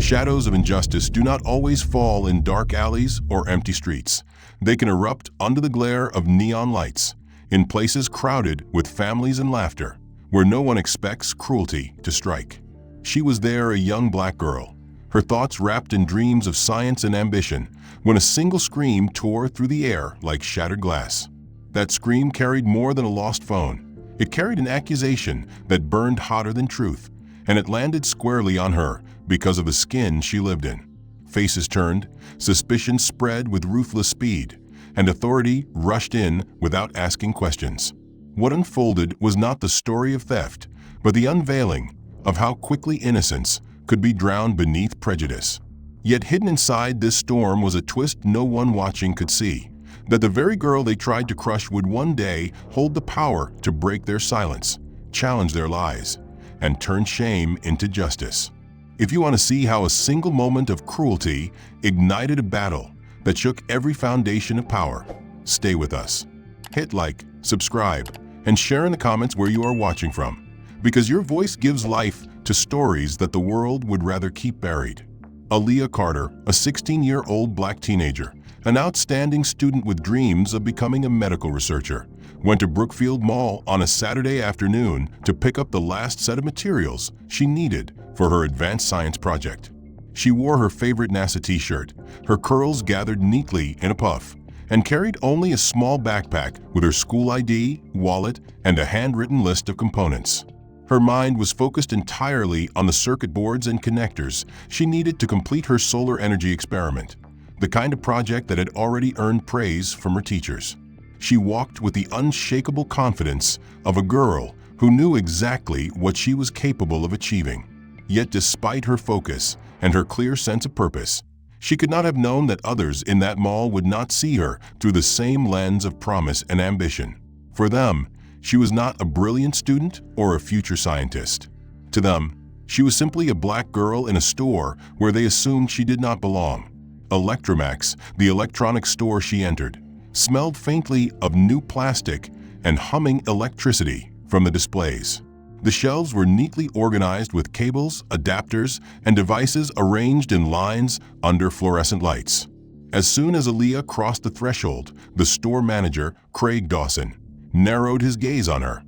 Shadows of injustice do not always fall in dark alleys or empty streets. They can erupt under the glare of neon lights, in places crowded with families and laughter, where no one expects cruelty to strike. She was there, a young black girl, her thoughts wrapped in dreams of science and ambition, when a single scream tore through the air like shattered glass. That scream carried more than a lost phone. It carried an accusation that burned hotter than truth, and it landed squarely on her because of the skin she lived in. Faces turned, suspicion spread with ruthless speed, and authority rushed in without asking questions. What unfolded was not the story of theft, but the unveiling of how quickly innocence could be drowned beneath prejudice. Yet hidden inside this storm was a twist no one watching could see, that the very girl they tried to crush would one day hold the power to break their silence, challenge their lies, and turn shame into justice. If you want to see how a single moment of cruelty ignited a battle that shook every foundation of power, stay with us. Hit like, subscribe, and share in the comments where you are watching from, because your voice gives life to stories that the world would rather keep buried. Aaliyah Carter, a 16-year-old black teenager, an outstanding student with dreams of becoming a medical researcher, went to Brookfield Mall on a Saturday afternoon to pick up the last set of materials she needed for her advanced science project. She wore her favorite NASA t-shirt, her curls gathered neatly in a puff, and carried only a small backpack with her school ID, wallet, and a handwritten list of components. Her mind was focused entirely on the circuit boards and connectors she needed to complete her solar energy experiment, the kind of project that had already earned praise from her teachers. She walked with the unshakable confidence of a girl who knew exactly what she was capable of achieving. Yet despite her focus and her clear sense of purpose, she could not have known that others in that mall would not see her through the same lens of promise and ambition. For them, she was not a brilliant student or a future scientist. To them, she was simply a black girl in a store where they assumed she did not belong. Electromax, the electronics store she entered, smelled faintly of new plastic and humming electricity from the displays. The shelves were neatly organized with cables, adapters, and devices arranged in lines under fluorescent lights. As soon as Aaliyah crossed the threshold, the store manager, Craig Dawson, narrowed his gaze on her.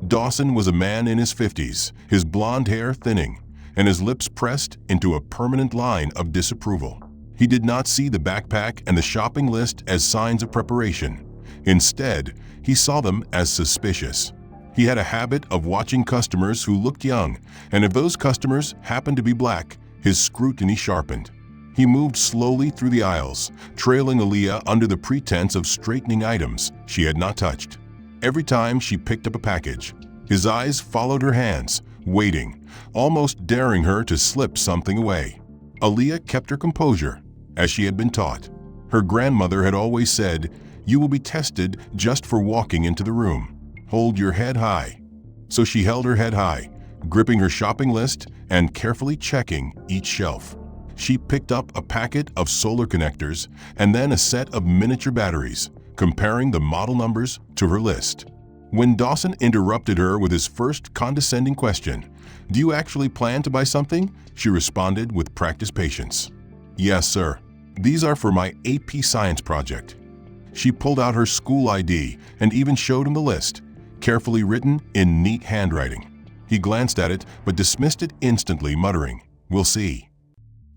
Dawson was a man in his 50s, his blonde hair thinning, and his lips pressed into a permanent line of disapproval. He did not see the backpack and the shopping list as signs of preparation. Instead, he saw them as suspicious. He had a habit of watching customers who looked young, and if those customers happened to be black, his scrutiny sharpened. He moved slowly through the aisles, trailing Aaliyah under the pretense of straightening items she had not touched. Every time she picked up a package, his eyes followed her hands, waiting, almost daring her to slip something away. Aaliyah kept her composure, as she had been taught. Her grandmother had always said, "You will be tested just for walking into the room. Hold your head high." So she held her head high, gripping her shopping list and carefully checking each shelf. She picked up a packet of solar connectors and then a set of miniature batteries, comparing the model numbers to her list. When Dawson interrupted her with his first condescending question, "Do you actually plan to buy something?" she responded with practiced patience. "Yes, sir. These are for my AP Science project." She pulled out her school ID and even showed him the list, carefully written in neat handwriting. He glanced at it but dismissed it instantly, muttering, "We'll see."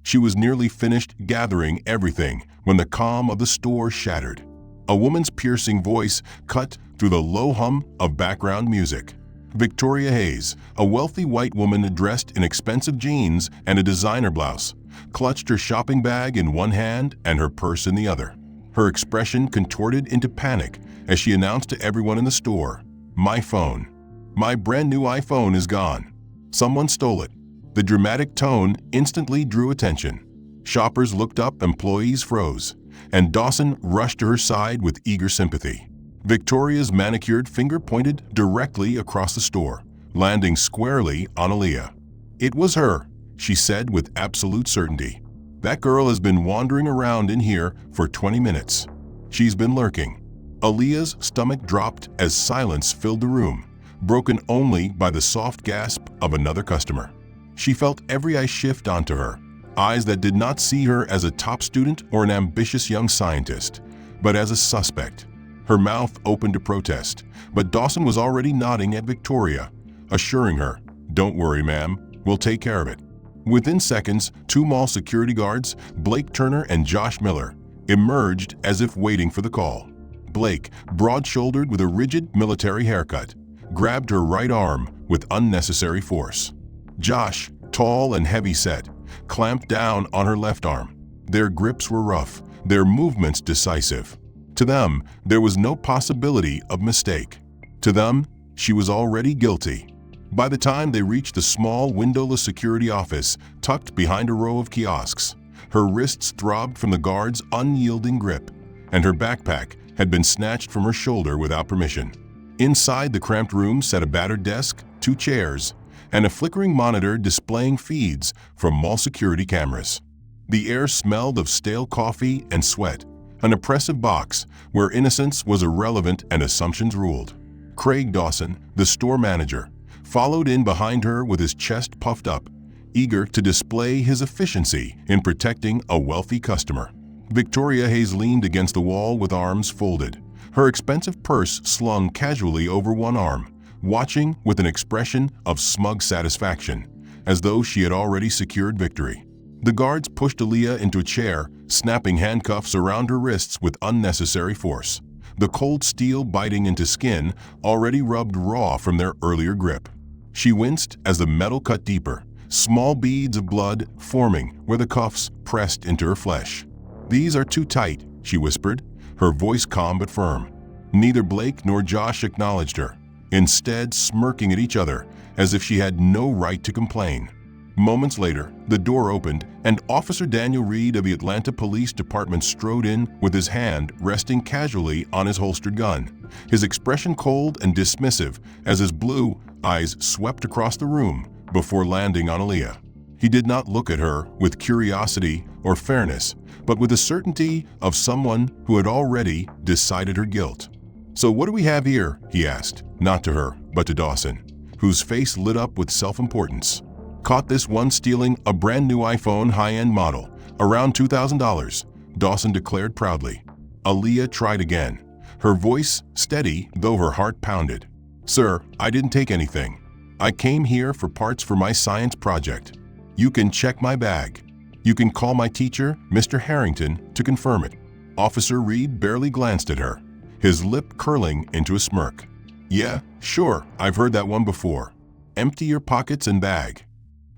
She was nearly finished gathering everything when the calm of the store shattered. A woman's piercing voice cut through the low hum of background music. Victoria Hayes, a wealthy white woman dressed in expensive jeans and a designer blouse, clutched her shopping bag in one hand and her purse in the other. Her expression contorted into panic as she announced to everyone in the store, "My phone. My brand new iPhone is gone. Someone stole it." The dramatic tone instantly drew attention. Shoppers looked up, employees froze, and Dawson rushed to her side with eager sympathy. Victoria's manicured finger pointed directly across the store, landing squarely on Aaliyah. "It was her," she said with absolute certainty. "That girl has been wandering around in here for 20 minutes. She's been lurking." Aaliyah's stomach dropped as silence filled the room, broken only by the soft gasp of another customer. She felt every eye shift onto her, eyes that did not see her as a top student or an ambitious young scientist, but as a suspect. Her mouth opened to protest, but Dawson was already nodding at Victoria, assuring her, "Don't worry, ma'am, we'll take care of it." Within seconds, two mall security guards, Blake Turner and Josh Miller, emerged as if waiting for the call. Blake, broad-shouldered with a rigid military haircut, grabbed her right arm with unnecessary force. Josh, tall and heavy-set, clamped down on her left arm. Their grips were rough, their movements decisive. To them, there was no possibility of mistake. To them, she was already guilty. By the time they reached the small, windowless security office tucked behind a row of kiosks, her wrists throbbed from the guard's unyielding grip, and her backpack had been snatched from her shoulder without permission. Inside the cramped room sat a battered desk, two chairs, and a flickering monitor displaying feeds from mall security cameras. The air smelled of stale coffee and sweat, an oppressive box where innocence was irrelevant and assumptions ruled. Craig Dawson, the store manager, followed in behind her with his chest puffed up, eager to display his efficiency in protecting a wealthy customer. Victoria Hayes leaned against the wall with arms folded, her expensive purse slung casually over one arm, watching with an expression of smug satisfaction, as though she had already secured victory. The guards pushed Aaliyah into a chair, snapping handcuffs around her wrists with unnecessary force, the cold steel biting into skin already rubbed raw from their earlier grip. She winced as the metal cut deeper, small beads of blood forming where the cuffs pressed into her flesh. "These are too tight," she whispered, her voice calm but firm. Neither Blake nor Josh acknowledged her, instead smirking at each other as if she had no right to complain. Moments later, the door opened and Officer Daniel Reed of the Atlanta Police Department strode in with his hand resting casually on his holstered gun, his expression cold and dismissive as his blue eyes swept across the room before landing on Aaliyah. He did not look at her with curiosity or fairness, but with the certainty of someone who had already decided her guilt. "So what do we have here?" he asked, not to her, but to Dawson, whose face lit up with self-importance. "Caught this one stealing a brand new iPhone high-end model, around $2,000, Dawson declared proudly. Aaliyah tried again, her voice steady though her heart pounded. "Sir, I didn't take anything. I came here for parts for my science project. You can check my bag. You can call my teacher, Mr. Harrington, to confirm it." Officer Reed barely glanced at her, his lip curling into a smirk. "Yeah, sure, I've heard that one before. Empty your pockets and bag."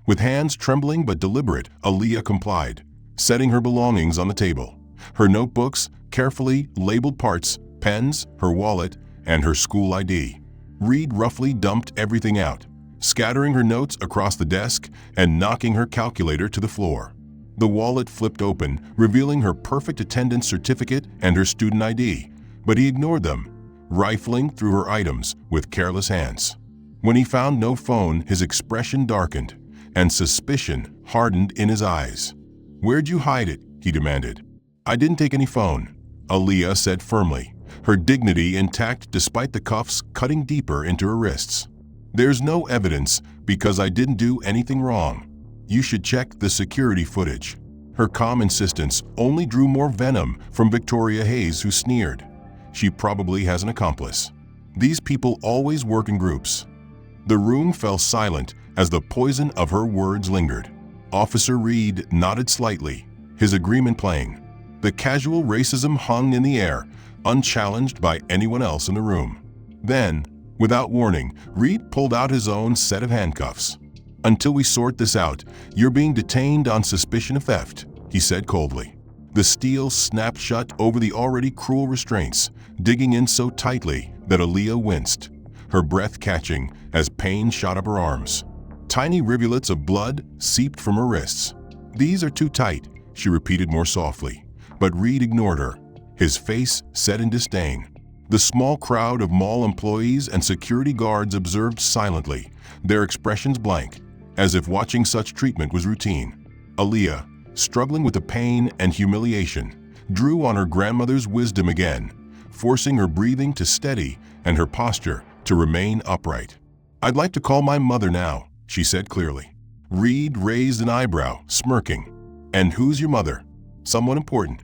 With hands trembling but deliberate, Aaliyah complied, setting her belongings on the table. Her notebooks, carefully labeled parts, pens, her wallet, and her school ID. Reed roughly dumped everything out, scattering her notes across the desk and knocking her calculator to the floor. The wallet flipped open, revealing her perfect attendance certificate and her student ID, but he ignored them, rifling through her items with careless hands. When he found no phone, his expression darkened, and suspicion hardened in his eyes. "Where'd you hide it?" he demanded. "I didn't take any phone," Aaliyah said firmly, her dignity intact despite the cuffs cutting deeper into her wrists. "There's no evidence because I didn't do anything wrong. You should check the security footage." Her calm insistence only drew more venom from Victoria Hayes, who sneered. "She probably has an accomplice. These people always work in groups." The room fell silent as the poison of her words lingered. Officer Reed nodded slightly, his agreement plain. The casual racism hung in the air, unchallenged by anyone else in the room. Then, without warning, Reed pulled out his own set of handcuffs. "Until we sort this out, you're being detained on suspicion of theft," he said coldly. The steel snapped shut over the already cruel restraints, digging in so tightly that Aaliyah winced, her breath catching as pain shot up her arms. Tiny rivulets of blood seeped from her wrists. "These are too tight," she repeated more softly, but Reed ignored her, his face set in disdain. The small crowd of mall employees and security guards observed silently, their expressions blank, as if watching such treatment was routine. Aaliyah, struggling with the pain and humiliation, drew on her grandmother's wisdom again, forcing her breathing to steady and her posture to remain upright. "I'd like to call my mother now," she said clearly. Reed raised an eyebrow, smirking. And who's your mother? Someone important.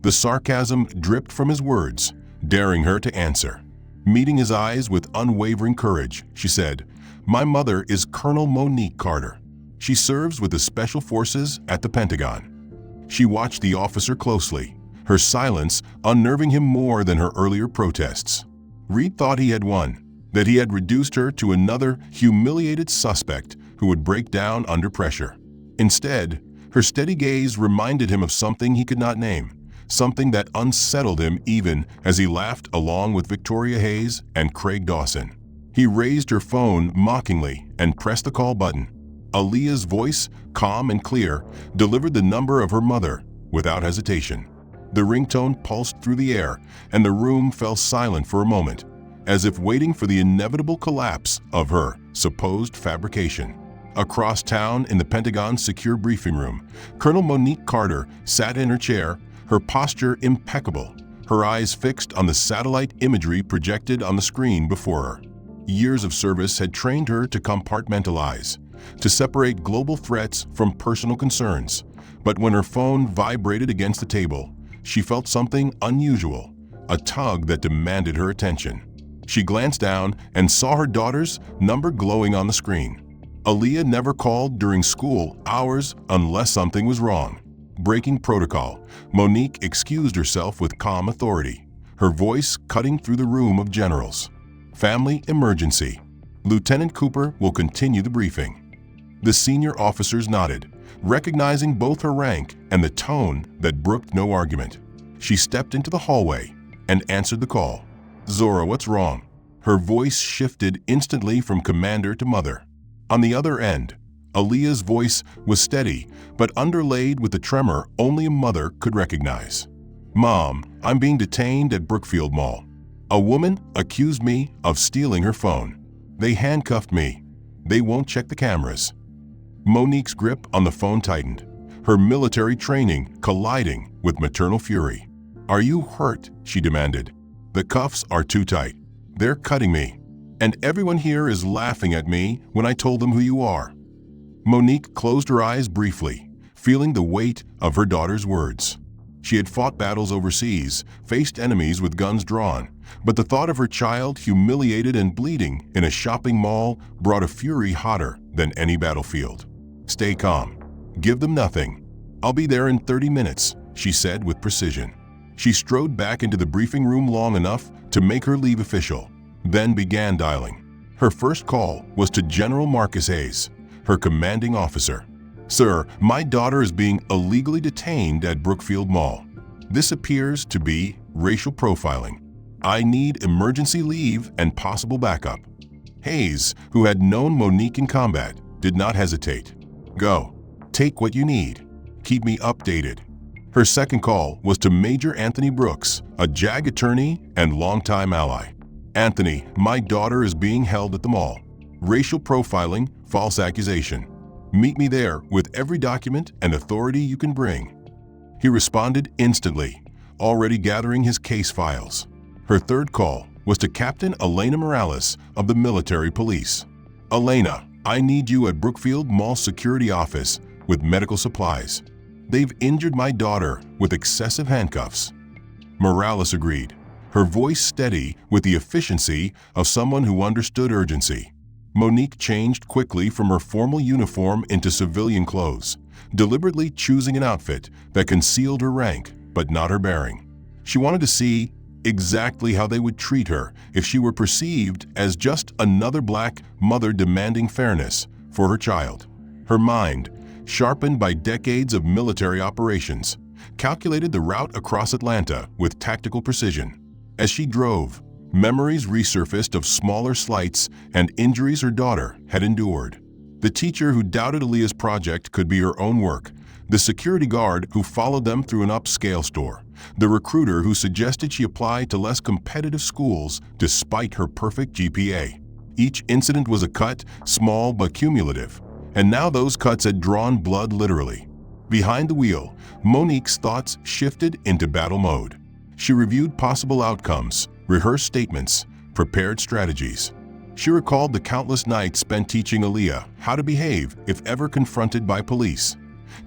The sarcasm dripped from his words, daring her to answer. Meeting his eyes with unwavering courage, she said, "My mother is Colonel Monique Carter. She serves with the Special Forces at the Pentagon." She watched the officer closely, her silence unnerving him more than her earlier protests. Reed thought he had won, that he had reduced her to another humiliated suspect who would break down under pressure. Instead, her steady gaze reminded him of something he could not name, something that unsettled him even as he laughed along with Victoria Hayes and Craig Dawson. He raised her phone mockingly and pressed the call button. Aaliyah's voice, calm and clear, delivered the number of her mother without hesitation. The ringtone pulsed through the air, and the room fell silent for a moment, as if waiting for the inevitable collapse of her supposed fabrication. Across town in the Pentagon's secure briefing room, Colonel Monique Carter sat in her chair, her posture impeccable, her eyes fixed on the satellite imagery projected on the screen before her. Years of service had trained her to compartmentalize, to separate global threats from personal concerns. But when her phone vibrated against the table, she felt something unusual, a tug that demanded her attention. She glanced down and saw her daughter's number glowing on the screen. Aaliyah never called during school hours unless something was wrong. Breaking protocol, Monique excused herself with calm authority, her voice cutting through the room of generals. "Family emergency. Lieutenant Cooper will continue the briefing." The senior officers nodded, recognizing both her rank and the tone that brooked no argument. She stepped into the hallway and answered the call. "Zora, what's wrong?" Her voice shifted instantly from commander to mother. On the other end, Aaliyah's voice was steady, but underlaid with the tremor only a mother could recognize. "Mom, I'm being detained at Brookfield Mall. A woman accused me of stealing her phone. They handcuffed me. They won't check the cameras." Monique's grip on the phone tightened, her military training colliding with maternal fury. "Are you hurt?" she demanded. "The cuffs are too tight. They're cutting me. And everyone here is laughing at me when I told them who you are." Monique closed her eyes briefly, feeling the weight of her daughter's words. She had fought battles overseas, faced enemies with guns drawn, but the thought of her child humiliated and bleeding in a shopping mall brought a fury hotter than any battlefield. "Stay calm. Give them nothing. I'll be there in 30 minutes, she said with precision. She strode back into the briefing room long enough to make her leave official, then began dialing. Her first call was to General Marcus Hayes, her commanding officer. "Sir, my daughter is being illegally detained at Brookfield Mall. This appears to be racial profiling. I need emergency leave and possible backup." Hayes, who had known Monique in combat, did not hesitate. "Go. Take what you need. Keep me updated." Her second call was to Major Anthony Brooks, a JAG attorney and longtime ally. "Anthony, my daughter is being held at the mall. Racial profiling, false accusation. Meet me there with every document and authority you can bring." He responded instantly, already gathering his case files. Her third call was to Captain Elena Morales of the military police. "Elena, I need you at Brookfield Mall security office with medical supplies. They've injured my daughter with excessive handcuffs." Morales agreed, her voice steady with the efficiency of someone who understood urgency. Monique changed quickly from her formal uniform into civilian clothes, deliberately choosing an outfit that concealed her rank but not her bearing. She wanted to see exactly how they would treat her if she were perceived as just another black mother demanding fairness for her child. Her mind, sharpened by decades of military operations, calculated the route across Atlanta with tactical precision. As she drove, memories resurfaced of smaller slights and injuries her daughter had endured. The teacher who doubted Aaliyah's project could be her own work, the security guard who followed them through an upscale store, the recruiter who suggested she apply to less competitive schools despite her perfect GPA. Each incident was a cut, small but cumulative, and now those cuts had drawn blood literally. Behind the wheel, Monique's thoughts shifted into battle mode. She reviewed possible outcomes, rehearsed statements, prepared strategies. She recalled the countless nights spent teaching Aaliyah how to behave if ever confronted by police.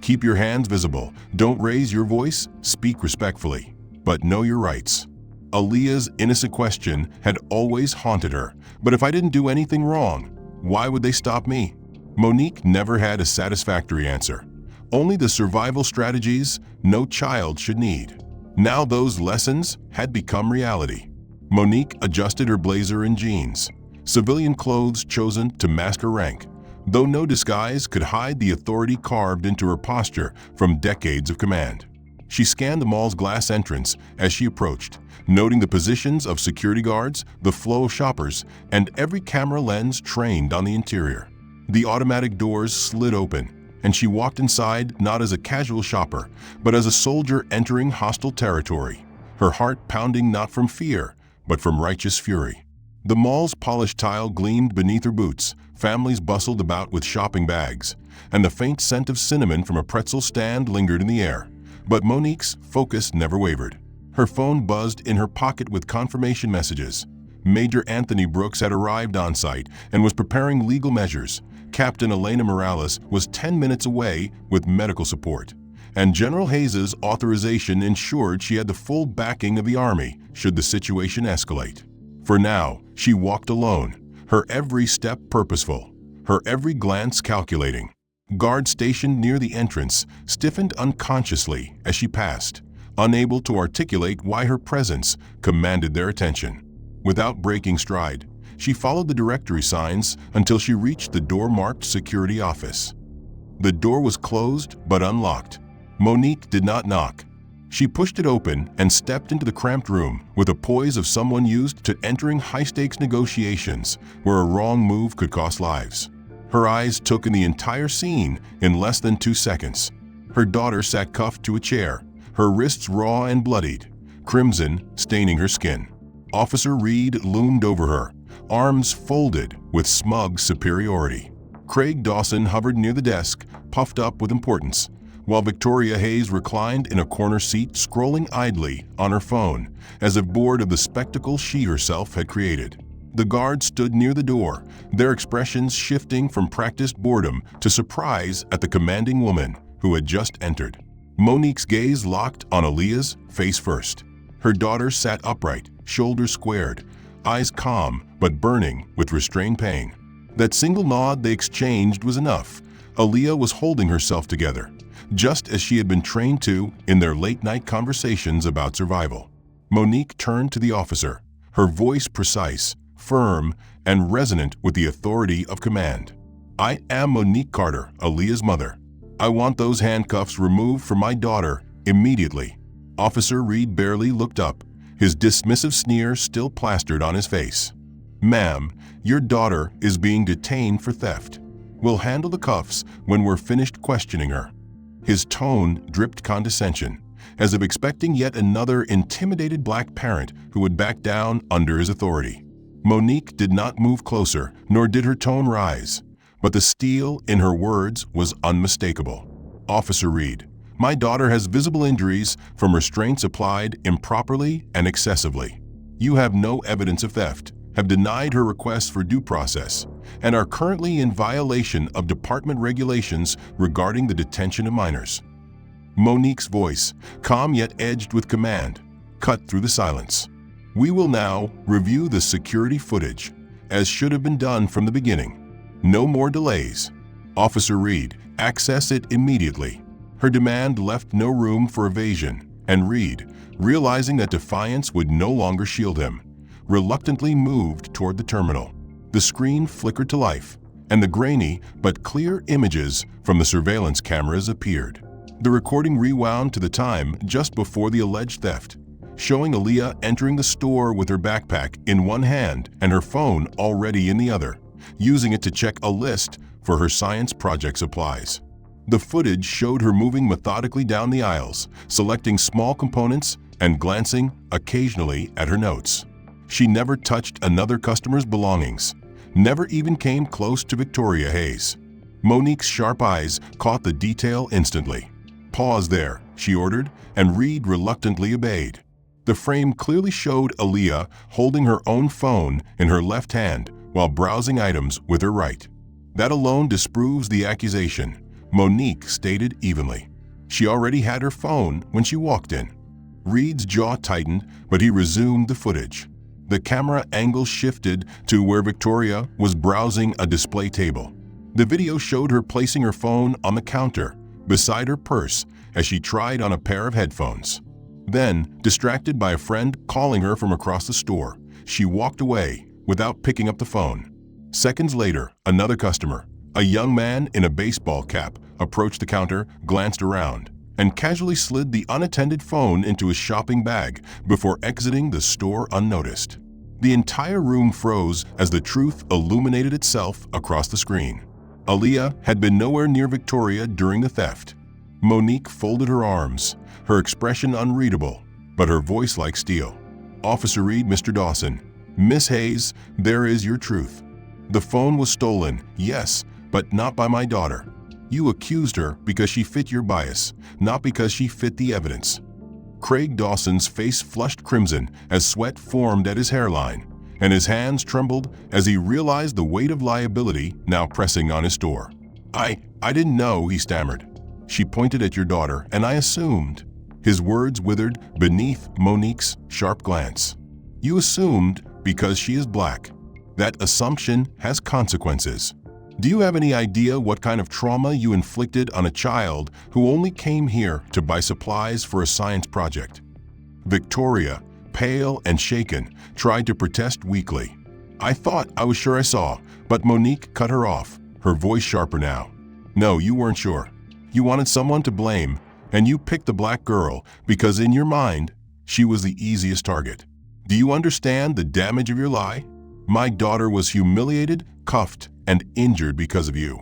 Keep your hands visible. Don't raise your voice. Speak respectfully. But know your rights. Aaliyah's innocent question had always haunted her. But if I didn't do anything wrong, why would they stop me? Monique never had a satisfactory answer. Only the survival strategies no child should need. Now those lessons had become reality. Monique adjusted her blazer and jeans, civilian clothes chosen to mask her rank, though no disguise could hide the authority carved into her posture from decades of command. She scanned the mall's glass entrance as she approached, noting the positions of security guards, the flow of shoppers, and every camera lens trained on the interior. The automatic doors slid open, and she walked inside not as a casual shopper, but as a soldier entering hostile territory, her heart pounding not from fear, but from righteous fury. The mall's polished tile gleamed beneath her boots, families bustled about with shopping bags, and the faint scent of cinnamon from a pretzel stand lingered in the air. But Monique's focus never wavered. Her phone buzzed in her pocket with confirmation messages. Major Anthony Brooks had arrived on site and was preparing legal measures. Captain Elena Morales was 10 minutes away with medical support, and General Hayes's authorization ensured she had the full backing of the Army should the situation escalate. For now, she walked alone, her every step purposeful, her every glance calculating. Guards stationed near the entrance stiffened unconsciously as she passed, unable to articulate why her presence commanded their attention. Without breaking stride, she followed the directory signs until she reached the door marked Security Office. The door was closed but unlocked. Monique did not knock. She pushed it open and stepped into the cramped room with the poise of someone used to entering high-stakes negotiations where a wrong move could cost lives. Her eyes took in the entire scene in less than 2 seconds. Her daughter sat cuffed to a chair, her wrists raw and bloodied, crimson staining her skin. Officer Reed loomed over her, arms folded with smug superiority. Craig Dawson hovered near the desk, puffed up with importance, while Victoria Hayes reclined in a corner seat scrolling idly on her phone, as if bored of the spectacle she herself had created. The guards stood near the door, their expressions shifting from practiced boredom to surprise at the commanding woman who had just entered. Monique's gaze locked on Aaliyah's face first. Her daughter sat upright, shoulders squared, eyes calm but burning with restrained pain. That single nod they exchanged was enough. Aaliyah was holding herself together, just as she had been trained to in their late-night conversations about survival. Monique turned to the officer, her voice precise, firm, and resonant with the authority of command. "I am Monique Carter, Aaliyah's mother. I want those handcuffs removed from my daughter immediately." Officer Reed barely looked up, his dismissive sneer still plastered on his face. "Ma'am, your daughter is being detained for theft. We'll handle the cuffs when we're finished questioning her." His tone dripped condescension, as if expecting yet another intimidated black parent who would back down under his authority. Monique did not move closer, nor did her tone rise, but the steel in her words was unmistakable. "Officer Reed, my daughter has visible injuries from restraints applied improperly and excessively. You have no evidence of theft, have denied her request for due process, and are currently in violation of department regulations regarding the detention of minors." Monique's voice, calm yet edged with command, cut through the silence. "We will now review the security footage, as should have been done from the beginning. No more delays. Officer Reed, access it immediately." Her demand left no room for evasion, and Reed, realizing that defiance would no longer shield him, reluctantly moved toward the terminal. The screen flickered to life, and the grainy but clear images from the surveillance cameras appeared. The recording rewound to the time just before the alleged theft, showing Aaliyah entering the store with her backpack in one hand and her phone already in the other, using it to check a list for her science project supplies. The footage showed her moving methodically down the aisles, selecting small components and glancing occasionally at her notes. She never touched another customer's belongings, never even came close to Victoria Hayes. Monique's sharp eyes caught the detail instantly. "Pause there," she ordered, and Reed reluctantly obeyed. The frame clearly showed Aaliyah holding her own phone in her left hand while browsing items with her right. That alone disproves the accusation. Monique stated evenly. She already had her phone when she walked in. Reed's jaw tightened, but he resumed the footage. The camera angle shifted to where Victoria was browsing a display table. The video showed her placing her phone on the counter beside her purse as she tried on a pair of headphones. Then, distracted by a friend calling her from across the store, she walked away without picking up the phone. Seconds later, another customer, a young man in a baseball cap, approached the counter, glanced around, and casually slid the unattended phone into his shopping bag before exiting the store unnoticed. The entire room froze as the truth illuminated itself across the screen. Aaliyah had been nowhere near Victoria during the theft. Monique folded her arms, her expression unreadable, but her voice like steel. "Officer Reed, Mr. Dawson. Miss Hayes, there is your truth. The phone was stolen, yes, but not by my daughter. You accused her because she fit your bias, not because she fit the evidence." Craig Dawson's face flushed crimson as sweat formed at his hairline, and his hands trembled as he realized the weight of liability now pressing on his store. I didn't know," he stammered. "She pointed at your daughter, and I assumed." His words withered beneath Monique's sharp glance. "You assumed because she is black. That assumption has consequences. Do you have any idea what kind of trauma you inflicted on a child who only came here to buy supplies for a science project?" Victoria, pale and shaken, tried to protest weakly. "I thought I was sure I saw," but Monique cut her off, her voice sharper now. "No, you weren't sure. You wanted someone to blame, and you picked the black girl because in your mind, she was the easiest target. Do you understand the damage of your lie? My daughter was humiliated, cuffed, and injured because of you."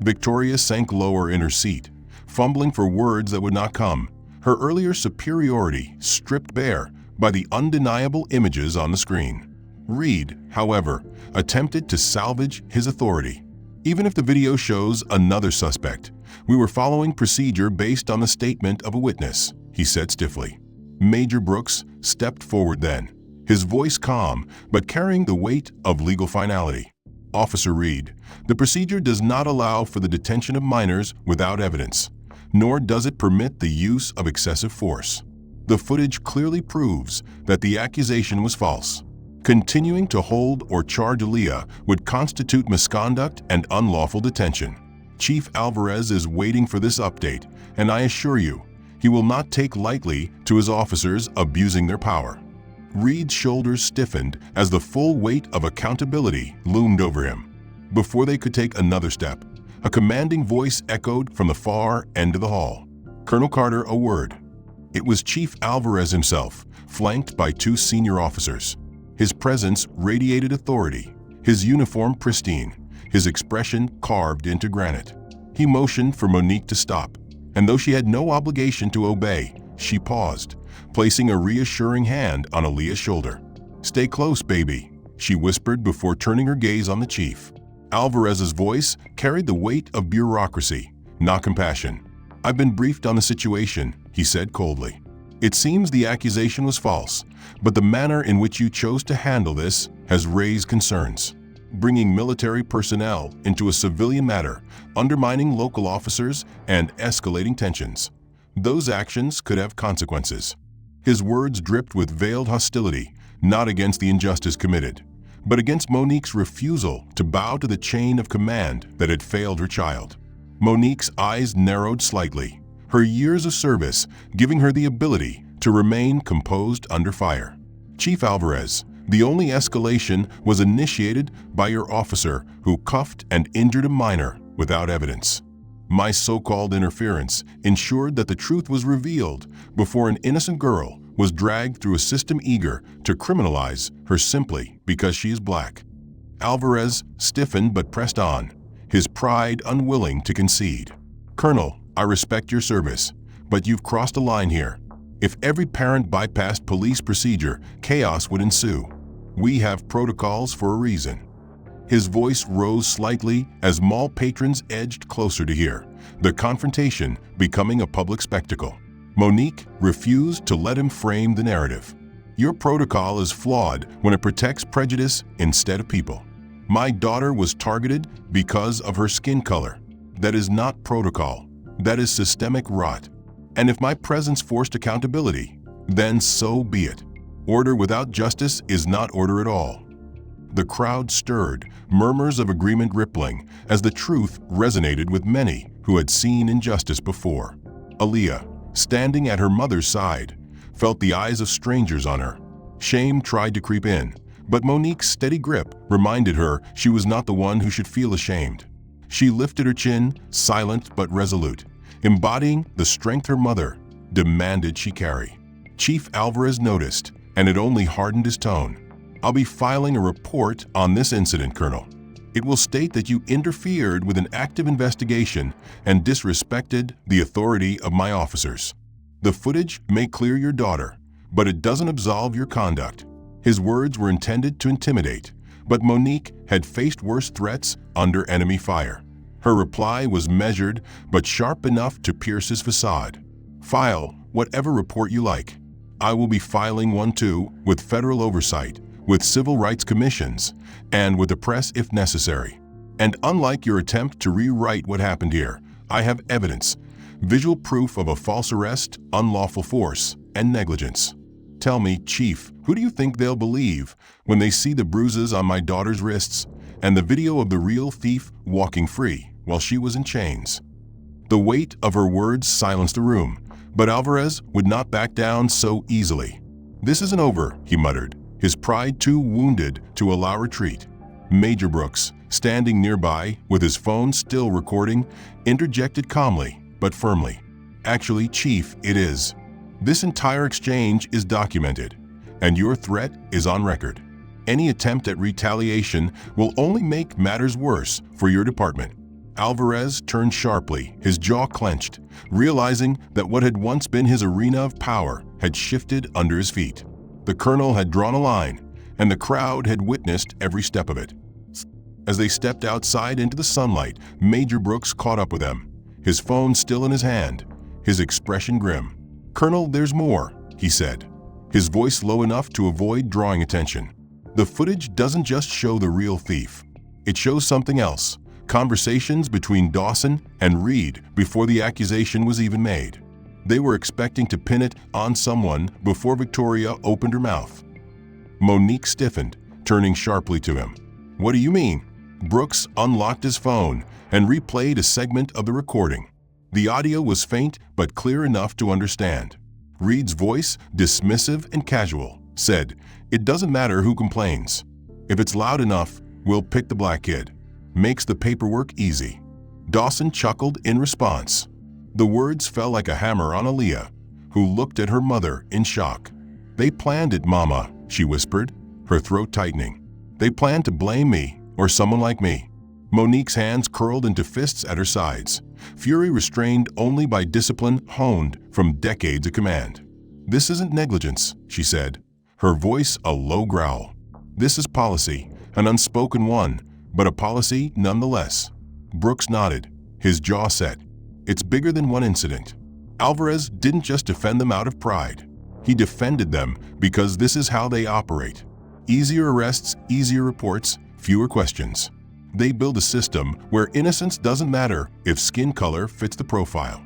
Victoria sank lower in her seat, fumbling for words that would not come, her earlier superiority stripped bare by the undeniable images on the screen. Reed, however, attempted to salvage his authority. "Even if the video shows another suspect, we were following procedure based on the statement of a witness," he said stiffly. Major Brooks stepped forward then, his voice calm but carrying the weight of legal finality. "Officer Reed, the procedure does not allow for the detention of minors without evidence, nor does it permit the use of excessive force. The footage clearly proves that the accusation was false. Continuing to hold or charge Aaliyah would constitute misconduct and unlawful detention. Chief Alvarez is waiting for this update, and I assure you, he will not take lightly to his officers abusing their power." Reed's shoulders stiffened as the full weight of accountability loomed over him. Before they could take another step, a commanding voice echoed from the far end of the hall. "Colonel Carter, a word." It was Chief Alvarez himself, flanked by two senior officers. His presence radiated authority, his uniform pristine, his expression carved into granite. He motioned for Monique to stop, and though she had no obligation to obey, she paused, placing a reassuring hand on Aaliyah's shoulder. "Stay close, baby," she whispered before turning her gaze on the chief. Alvarez's voice carried the weight of bureaucracy, not compassion. "I've been briefed on the situation," he said coldly. "It seems the accusation was false, but the manner in which you chose to handle this has raised concerns. Bringing military personnel into a civilian matter, undermining local officers, and escalating tensions. Those actions could have consequences." His words dripped with veiled hostility, not against the injustice committed, but against Monique's refusal to bow to the chain of command that had failed her child. Monique's eyes narrowed slightly, her years of service giving her the ability to remain composed under fire. "Chief Alvarez, the only escalation was initiated by your officer who cuffed and injured a minor without evidence. My so-called interference ensured that the truth was revealed before an innocent girl was dragged through a system eager to criminalize her simply because she is black." Alvarez stiffened but pressed on, his pride unwilling to concede. "Colonel, I respect your service, but you've crossed a line here. If every parent bypassed police procedure, chaos would ensue. We have protocols for a reason." His voice rose slightly as mall patrons edged closer to hear, the confrontation becoming a public spectacle. Monique refused to let him frame the narrative. "Your protocol is flawed when it protects prejudice instead of people. My daughter was targeted because of her skin color. That is not protocol. That is systemic rot. And if my presence forced accountability, then so be it. Order without justice is not order at all. The crowd stirred, murmurs of agreement rippling, as the truth resonated with many who had seen injustice before. Aaliyah, standing at her mother's side, felt the eyes of strangers on her. Shame tried to creep in, but Monique's steady grip reminded her she was not the one who should feel ashamed. She lifted her chin, silent but resolute, embodying the strength her mother demanded she carry. Chief Alvarez noticed, and it only hardened his tone. "I'll be filing a report on this incident, Colonel. It will state that you interfered with an active investigation and disrespected the authority of my officers. The footage may clear your daughter, but it doesn't absolve your conduct." His words were intended to intimidate, but Monique had faced worse threats under enemy fire. Her reply was measured but sharp enough to pierce his facade. "File whatever report you like. I will be filing one too, with federal oversight, with civil rights commissions, and with the press if necessary. And unlike your attempt to rewrite what happened here, I have evidence, visual proof of a false arrest, unlawful force, and negligence. Tell me, Chief, who do you think they'll believe when they see the bruises on my daughter's wrists and the video of the real thief walking free while she was in chains?" The weight of her words silenced the room, but Alvarez would not back down so easily. "This isn't over," he muttered, his pride too wounded to allow retreat. Major Brooks, standing nearby with his phone still recording, interjected calmly but firmly. "Actually, Chief, it is. This entire exchange is documented, and your threat is on record. Any attempt at retaliation will only make matters worse for your department." Alvarez turned sharply, his jaw clenched, realizing that what had once been his arena of power had shifted under his feet. The colonel had drawn a line, and the crowd had witnessed every step of it. As they stepped outside into the sunlight, Major Brooks caught up with them, his phone still in his hand, his expression grim. "Colonel, there's more," he said, his voice low enough to avoid drawing attention. "The footage doesn't just show the real thief. It shows something else. Conversations between Dawson and Reed before the accusation was even made. They were expecting to pin it on someone before Victoria opened her mouth." Monique stiffened, turning sharply to him. "What do you mean?" Brooks unlocked his phone and replayed a segment of the recording. The audio was faint but clear enough to understand. Reed's voice, dismissive and casual, said, "It doesn't matter who complains. If it's loud enough, we'll pick the black kid. Makes the paperwork easy." Dawson chuckled in response. The words fell like a hammer on Aaliyah, who looked at her mother in shock. "They planned it, Mama," she whispered, her throat tightening. "They planned to blame me, or someone like me." Monique's hands curled into fists at her sides, fury restrained only by discipline honed from decades of command. "This isn't negligence," she said, her voice a low growl. "This is policy, an unspoken one, but a policy nonetheless." Brooks nodded, his jaw set. "It's bigger than one incident." Alvarez didn't just defend them out of pride. He defended them because this is how they operate. Easier arrests, easier reports, fewer questions. They build a system where innocence doesn't matter if skin color fits the profile.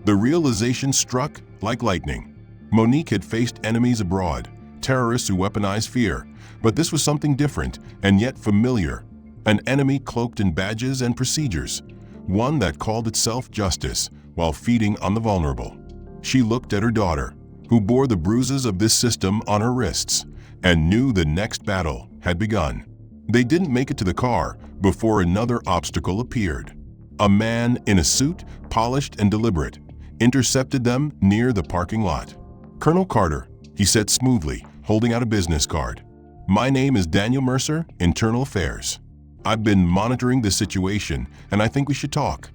The realization struck like lightning. Monique had faced enemies abroad, terrorists who weaponized fear, but this was something different and yet familiar. An enemy cloaked in badges and procedures, one that called itself justice while feeding on the vulnerable. She looked at her daughter, who bore the bruises of this system on her wrists, and knew the next battle had begun. They didn't make it to the car before another obstacle appeared. A man in a suit, polished and deliberate, intercepted them near the parking lot. "Colonel Carter," he said smoothly, holding out a business card. "My name is Daniel Mercer, Internal Affairs. I've been monitoring the situation, and I think we should talk."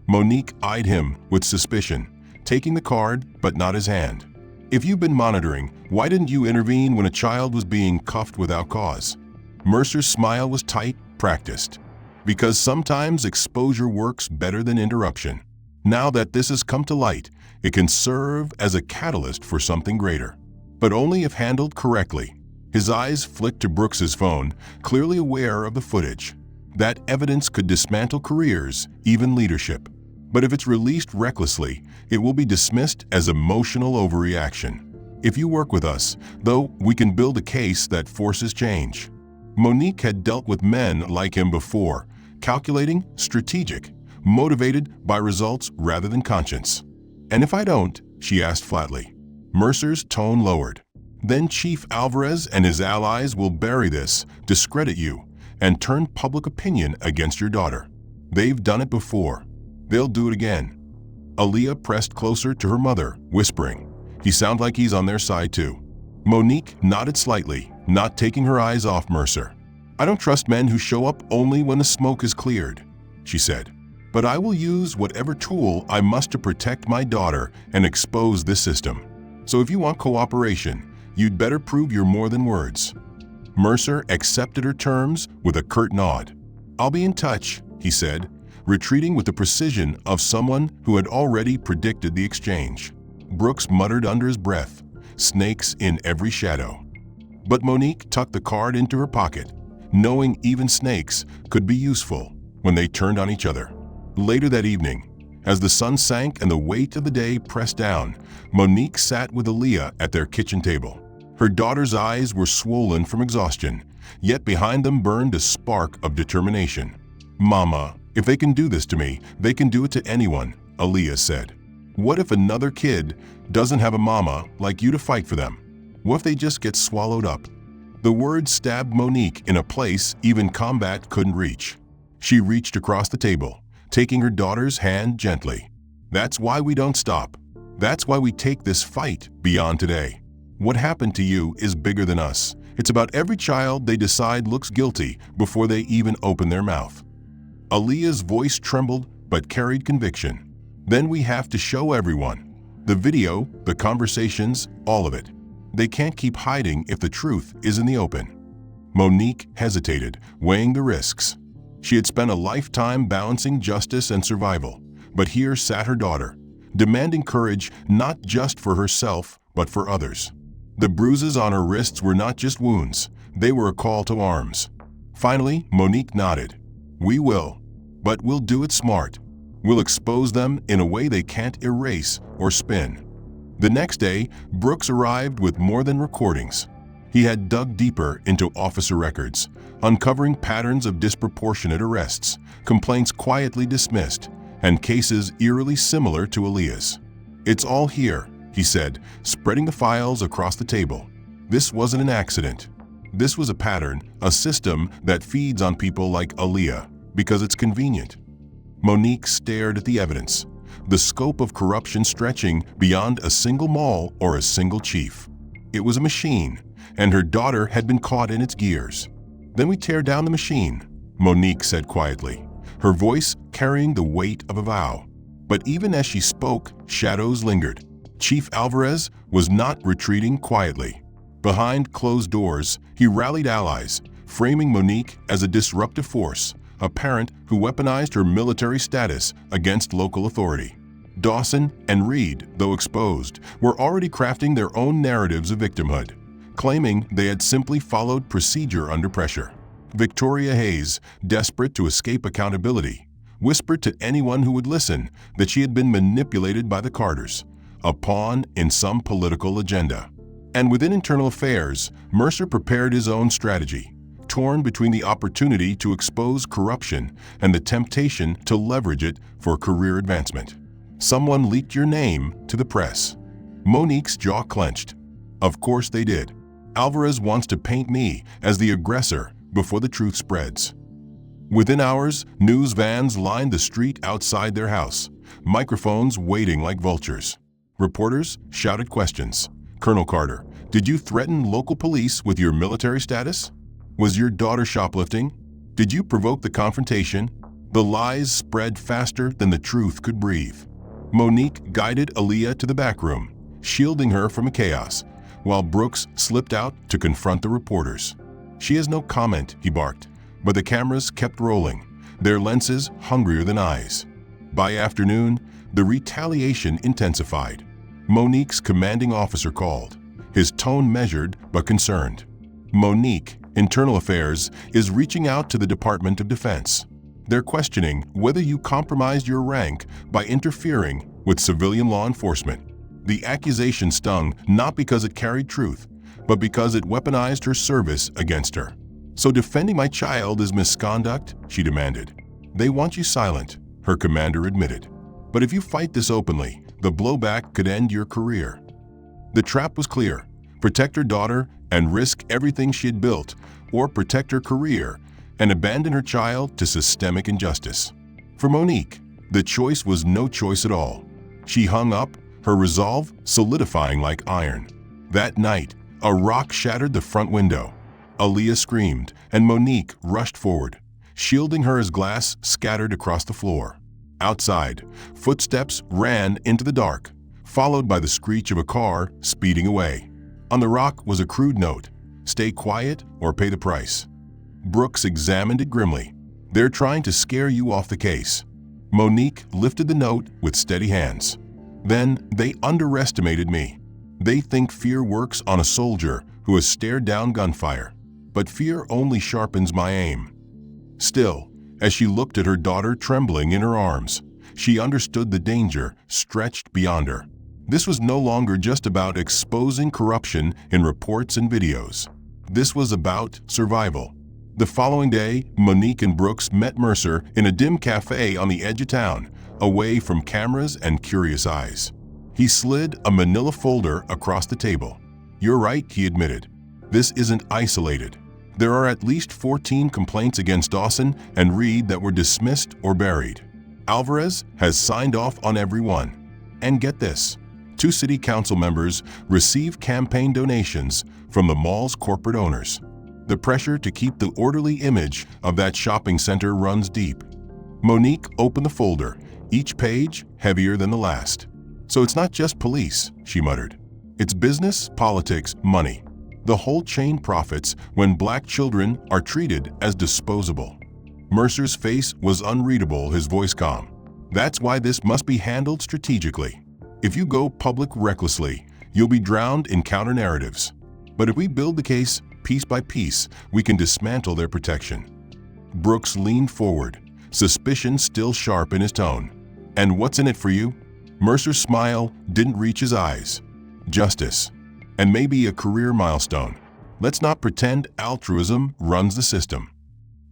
Monique eyed him with suspicion, taking the card but not his hand. "If you've been monitoring, why didn't you intervene when a child was being cuffed without cause?" Mercer's smile was tight, practiced. "Because sometimes exposure works better than interruption. Now that this has come to light, it can serve as a catalyst for something greater. But only if handled correctly." His eyes flicked to Brooks's phone, clearly aware of the footage. That evidence could dismantle careers, even leadership. But if it's released recklessly, it will be dismissed as emotional overreaction. If you work with us, though, we can build a case that forces change. Monique had dealt with men like him before, calculating, strategic, motivated by results rather than conscience. "And if I don't?" she asked flatly. Mercer's tone lowered. "Then Chief Alvarez and his allies will bury this, discredit you, and turn public opinion against your daughter. They've done it before. They'll do it again." Aaliyah pressed closer to her mother, whispering, "He sounds like he's on their side too." Monique nodded slightly, not taking her eyes off Mercer. "I don't trust men who show up only when the smoke is cleared," she said. "But I will use whatever tool I must to protect my daughter and expose this system. So if you want cooperation, you'd better prove you're more than words." Mercer accepted her terms with a curt nod. "I'll be in touch," he said, retreating with the precision of someone who had already predicted the exchange. Brooks muttered under his breath, "Snakes in every shadow." But Monique tucked the card into her pocket, knowing even snakes could be useful when they turned on each other. Later that evening, as the sun sank and the weight of the day pressed down, Monique sat with Aaliyah at their kitchen table. Her daughter's eyes were swollen from exhaustion, yet behind them burned a spark of determination. "Mama, if they can do this to me, they can do it to anyone," Aaliyah said. "What if another kid doesn't have a mama like you to fight for them? What if they just get swallowed up?" The words stabbed Monique in a place even combat couldn't reach. She reached across the table, taking her daughter's hand gently. "That's why we don't stop. That's why we take this fight beyond today. What happened to you is bigger than us. It's about every child they decide looks guilty before they even open their mouth." Aaliyah's voice trembled but carried conviction. "Then we have to show everyone. The video, the conversations, all of it. They can't keep hiding if the truth is in the open." Monique hesitated, weighing the risks. She had spent a lifetime balancing justice and survival, but here sat her daughter, demanding courage not just for herself, but for others. The bruises on her wrists were not just wounds, they were a call to arms. Finally, Monique nodded. "We will, but we'll do it smart. We'll expose them in a way they can't erase or spin." The next day, Brooks arrived with more than recordings. He had dug deeper into officer records, uncovering patterns of disproportionate arrests, complaints quietly dismissed, and cases eerily similar to Aaliyah's. "It's all here," he said, spreading the files across the table. "This wasn't an accident. This was a pattern, a system that feeds on people like Aaliyah because it's convenient." Monique stared at the evidence, the scope of corruption stretching beyond a single mall or a single chief. It was a machine, and her daughter had been caught in its gears. "Then we tear down the machine," Monique said quietly, her voice carrying the weight of a vow. But even as she spoke, shadows lingered. Chief Alvarez was not retreating quietly. Behind closed doors, he rallied allies, framing Monique as a disruptive force, a parent who weaponized her military status against local authority. Dawson and Reed, though exposed, were already crafting their own narratives of victimhood, claiming they had simply followed procedure under pressure. Victoria Hayes, desperate to escape accountability, whispered to anyone who would listen that she had been manipulated by the Carters, a pawn in some political agenda. And within internal affairs, Mercer prepared his own strategy, torn between the opportunity to expose corruption and the temptation to leverage it for career advancement. "Someone leaked your name to the press." Monique's jaw clenched. "Of course they did. Alvarez wants to paint me as the aggressor before the truth spreads." Within hours, news vans lined the street outside their house, microphones waiting like vultures. Reporters shouted questions. "Colonel Carter, did you threaten local police with your military status? Was your daughter shoplifting? Did you provoke the confrontation?" The lies spread faster than the truth could breathe. Monique guided Aaliyah to the back room, shielding her from chaos, while Brooks slipped out to confront the reporters. "She has no comment," he barked, but the cameras kept rolling, their lenses hungrier than eyes. By afternoon, the retaliation intensified. Monique's commanding officer called, his tone measured but concerned. "Monique, Internal Affairs is reaching out to the Department of Defense. They're questioning whether you compromised your rank by interfering with civilian law enforcement. The accusation stung not because it carried truth, but because it weaponized her service against her. "So defending my child is misconduct?" she demanded. "They want you silent," her commander admitted. "But if you fight this openly, the blowback could end your career." The trap was clear: protect her daughter and risk everything she had built, or protect her career and abandon her child to systemic injustice. For Monique, the choice was no choice at all. She hung up, her resolve solidifying like iron. That night, a rock shattered the front window. Aaliyah screamed, and Monique rushed forward, shielding her as glass scattered across the floor. Outside, footsteps ran into the dark, followed by the screech of a car speeding away. On the rock was a crude note: "Stay quiet or pay the price." Brooks examined it grimly. "They're trying to scare you off the case." Monique lifted the note with steady hands. "Then they underestimated me. They think fear works on a soldier who has stared down gunfire. But fear only sharpens my aim." Still, as she looked at her daughter trembling in her arms, she understood the danger stretched beyond her. This was no longer just about exposing corruption in reports and videos. This was about survival. The following day, Monique and Brooks met Mercer in a dim cafe on the edge of town, away from cameras and curious eyes. He slid a manila folder across the table. "You're right," he admitted. "This isn't isolated. There are at least 14 complaints against Dawson and Reed that were dismissed or buried. Alvarez has signed off on every one. And get this, 2 city council members received campaign donations from the mall's corporate owners. The pressure to keep the orderly image of that shopping center runs deep." Monique opened the folder, each page heavier than the last. "So it's not just police," she muttered. "It's business, politics, money. The whole chain profits when black children are treated as disposable." Mercer's face was unreadable, his voice calm. "That's why this must be handled strategically. If you go public recklessly, you'll be drowned in counter-narratives. But if we build the case piece by piece, we can dismantle their protection." Brooks leaned forward, suspicion still sharp in his tone. "And what's in it for you?" Mercer's smile didn't reach his eyes. "Justice. And maybe a career milestone. Let's not pretend altruism runs the system."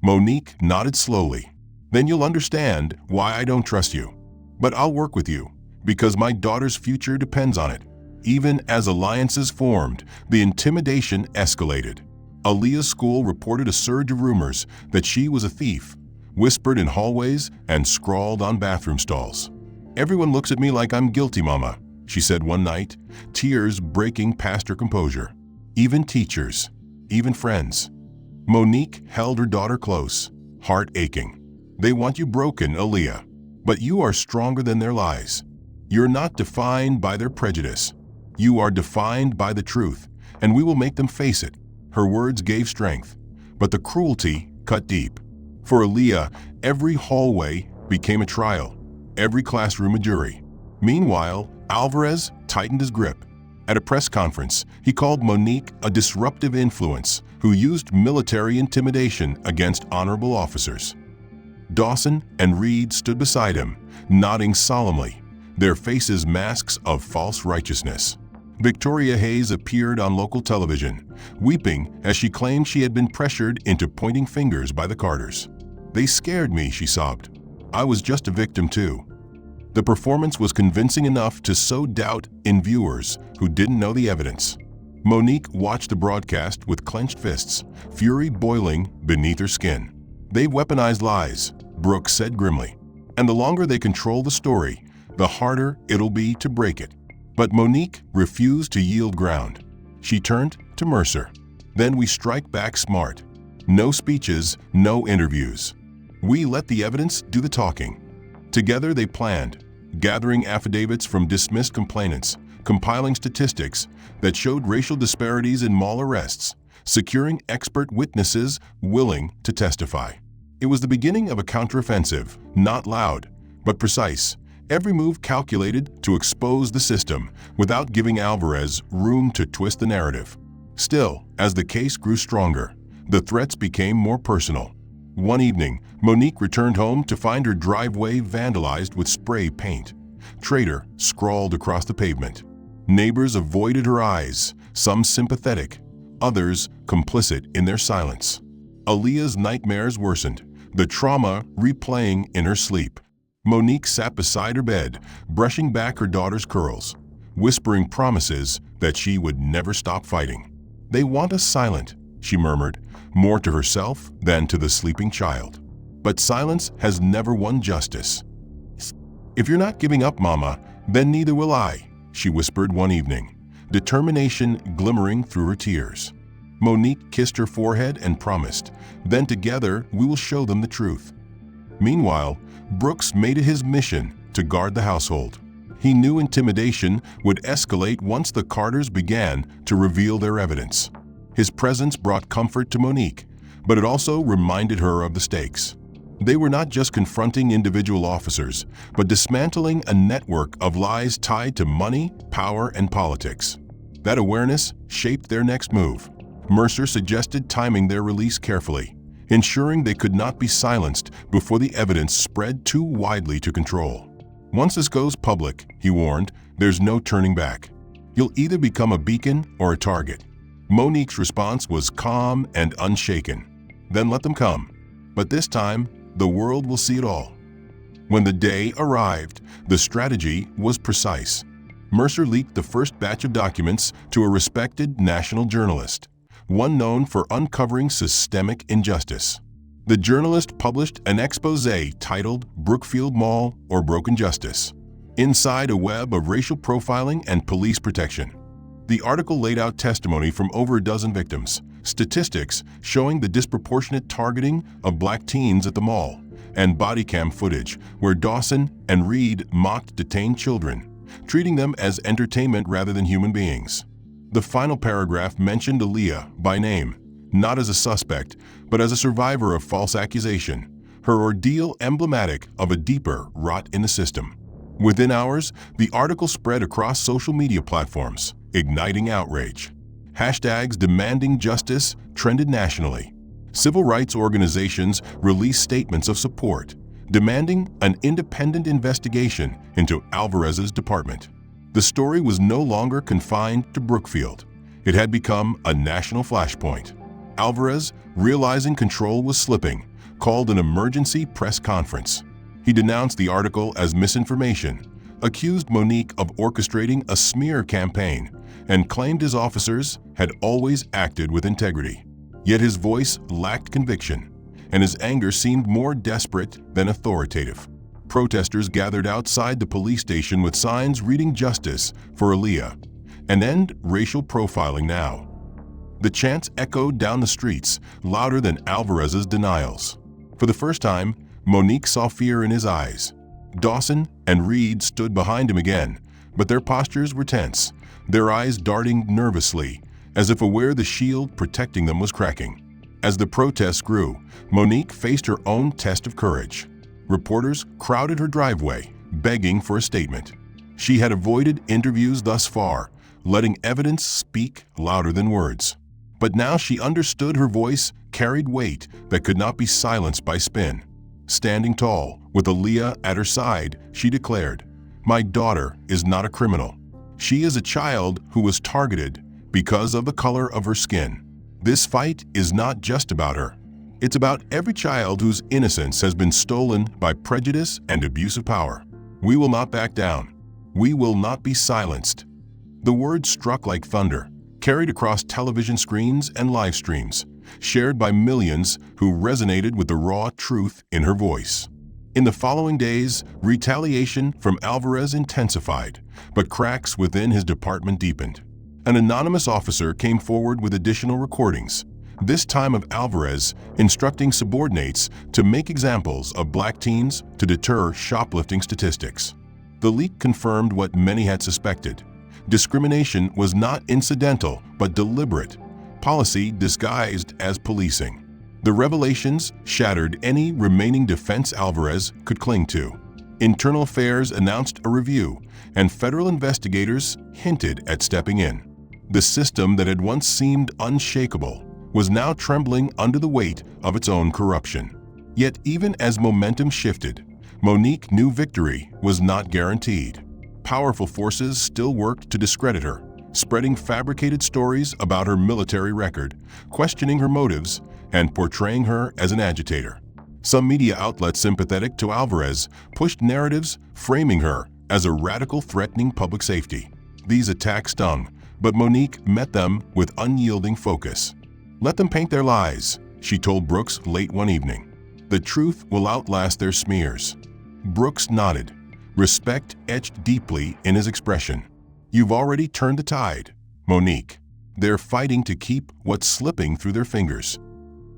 Monique nodded slowly. "Then you'll understand why I don't trust you. But I'll work with you, because my daughter's future depends on it." Even as alliances formed, the intimidation escalated. Aaliyah's school reported a surge of rumors that she was a thief, whispered in hallways and scrawled on bathroom stalls. "Everyone looks at me like I'm guilty, Mama," she said one night, tears breaking past her composure. "Even teachers, even friends." Monique held her daughter close, heart aching. "They want you broken, Aaliyah. But you are stronger than their lies. You're not defined by their prejudice. You are defined by the truth, and we will make them face it." Her words gave strength, but the cruelty cut deep. For Aaliyah, every hallway became a trial, every classroom a jury. Meanwhile, Alvarez tightened his grip. At a press conference, he called Monique a disruptive influence who used military intimidation against honorable officers. Dawson and Reed stood beside him, nodding solemnly, their faces masks of false righteousness. Victoria Hayes appeared on local television, weeping as she claimed she had been pressured into pointing fingers by the Carters. "They scared me," she sobbed. "I was just a victim too." The performance was convincing enough to sow doubt in viewers who didn't know the evidence. Monique watched the broadcast with clenched fists, fury boiling beneath her skin. "They've weaponized lies," Brooks said grimly. "And the longer they control the story, the harder it'll be to break it." But Monique refused to yield ground. She turned to Mercer. "Then we strike back smart. No speeches, no interviews. We let the evidence do the talking." Together they planned, gathering affidavits from dismissed complainants, compiling statistics that showed racial disparities in mall arrests, securing expert witnesses willing to testify. It was the beginning of a counteroffensive, not loud, but precise, every move calculated to expose the system without giving Alvarez room to twist the narrative. Still, as the case grew stronger, the threats became more personal. One evening, Monique returned home to find her driveway vandalized with spray paint. "Traitor" scrawled across the pavement. Neighbors avoided her eyes, some sympathetic, others complicit in their silence. Aaliyah's nightmares worsened, the trauma replaying in her sleep. Monique sat beside her bed, brushing back her daughter's curls, whispering promises that she would never stop fighting. "They want us silent," she murmured, more to herself than to the sleeping child. But silence has never won justice. "If you're not giving up, Mama, then neither will I," she whispered one evening, determination glimmering through her tears. Monique kissed her forehead and promised, "Then together we will show them the truth." Meanwhile, Brooks made it his mission to guard the household. He knew intimidation would escalate once the Carters began to reveal their evidence. His presence brought comfort to Monique, but it also reminded her of the stakes. They were not just confronting individual officers, but dismantling a network of lies tied to money, power, and politics. That awareness shaped their next move. Mercer suggested timing their release carefully, ensuring they could not be silenced before the evidence spread too widely to control. "Once this goes public," he warned, "there's no turning back. You'll either become a beacon or a target." Monique's response was calm and unshaken. "Then let them come. But this time, the world will see it all." When the day arrived, the strategy was precise. Mercer leaked the first batch of documents to a respected national journalist, one known for uncovering systemic injustice. The journalist published an exposé titled "Brookfield Mall or Broken Justice," inside a web of racial profiling and police protection. The article laid out testimony from over a dozen victims, statistics showing the disproportionate targeting of black teens at the mall, and body cam footage where Dawson and Reed mocked detained children, treating them as entertainment rather than human beings. The final paragraph mentioned Aaliyah by name, not as a suspect, but as a survivor of false accusation, her ordeal emblematic of a deeper rot in the system. Within hours, the article spread across social media platforms, igniting outrage. Hashtags demanding justice trended nationally. Civil rights organizations released statements of support, demanding an independent investigation into Alvarez's department. The story was no longer confined to Brookfield. It had become a national flashpoint. Alvarez, realizing control was slipping, called an emergency press conference. He denounced the article as misinformation, accused Monique of orchestrating a smear campaign, and claimed his officers had always acted with integrity. Yet his voice lacked conviction, and his anger seemed more desperate than authoritative. Protesters gathered outside the police station with signs reading "Justice for Aaliyah" and "End racial profiling now." The chants echoed down the streets, louder than Alvarez's denials. For the first time, Monique saw fear in his eyes. Dawson and Reed stood behind him again, but their postures were tense, their eyes darting nervously, as if aware the shield protecting them was cracking. As the protests grew, Monique faced her own test of courage. Reporters crowded her driveway, begging for a statement. She had avoided interviews thus far, letting evidence speak louder than words. But now she understood her voice carried weight that could not be silenced by spin. Standing tall, with Aaliyah at her side, she declared, "My daughter is not a criminal. She is a child who was targeted because of the color of her skin. This fight is not just about her. It's about every child whose innocence has been stolen by prejudice and abuse of power. We will not back down. We will not be silenced." The words struck like thunder, carried across television screens and live streams, shared by millions who resonated with the raw truth in her voice. In the following days, retaliation from Alvarez intensified, but cracks within his department deepened. An anonymous officer came forward with additional recordings, this time of Alvarez instructing subordinates to make examples of black teens to deter shoplifting statistics. The leak confirmed what many had suspected. Discrimination was not incidental but deliberate, policy disguised as policing. The revelations shattered any remaining defense Alvarez could cling to. Internal Affairs announced a review, and federal investigators hinted at stepping in. The system that had once seemed unshakable was now trembling under the weight of its own corruption. Yet even as momentum shifted, Monique knew victory was not guaranteed. Powerful forces still worked to discredit her, spreading fabricated stories about her military record, questioning her motives, and portraying her as an agitator. Some media outlets sympathetic to Alvarez pushed narratives framing her as a radical threatening public safety. These attacks stung, but Monique met them with unyielding focus. "Let them paint their lies," she told Brooks late one evening. "The truth will outlast their smears." Brooks nodded, respect etched deeply in his expression. "You've already turned the tide, Monique. They're fighting to keep what's slipping through their fingers."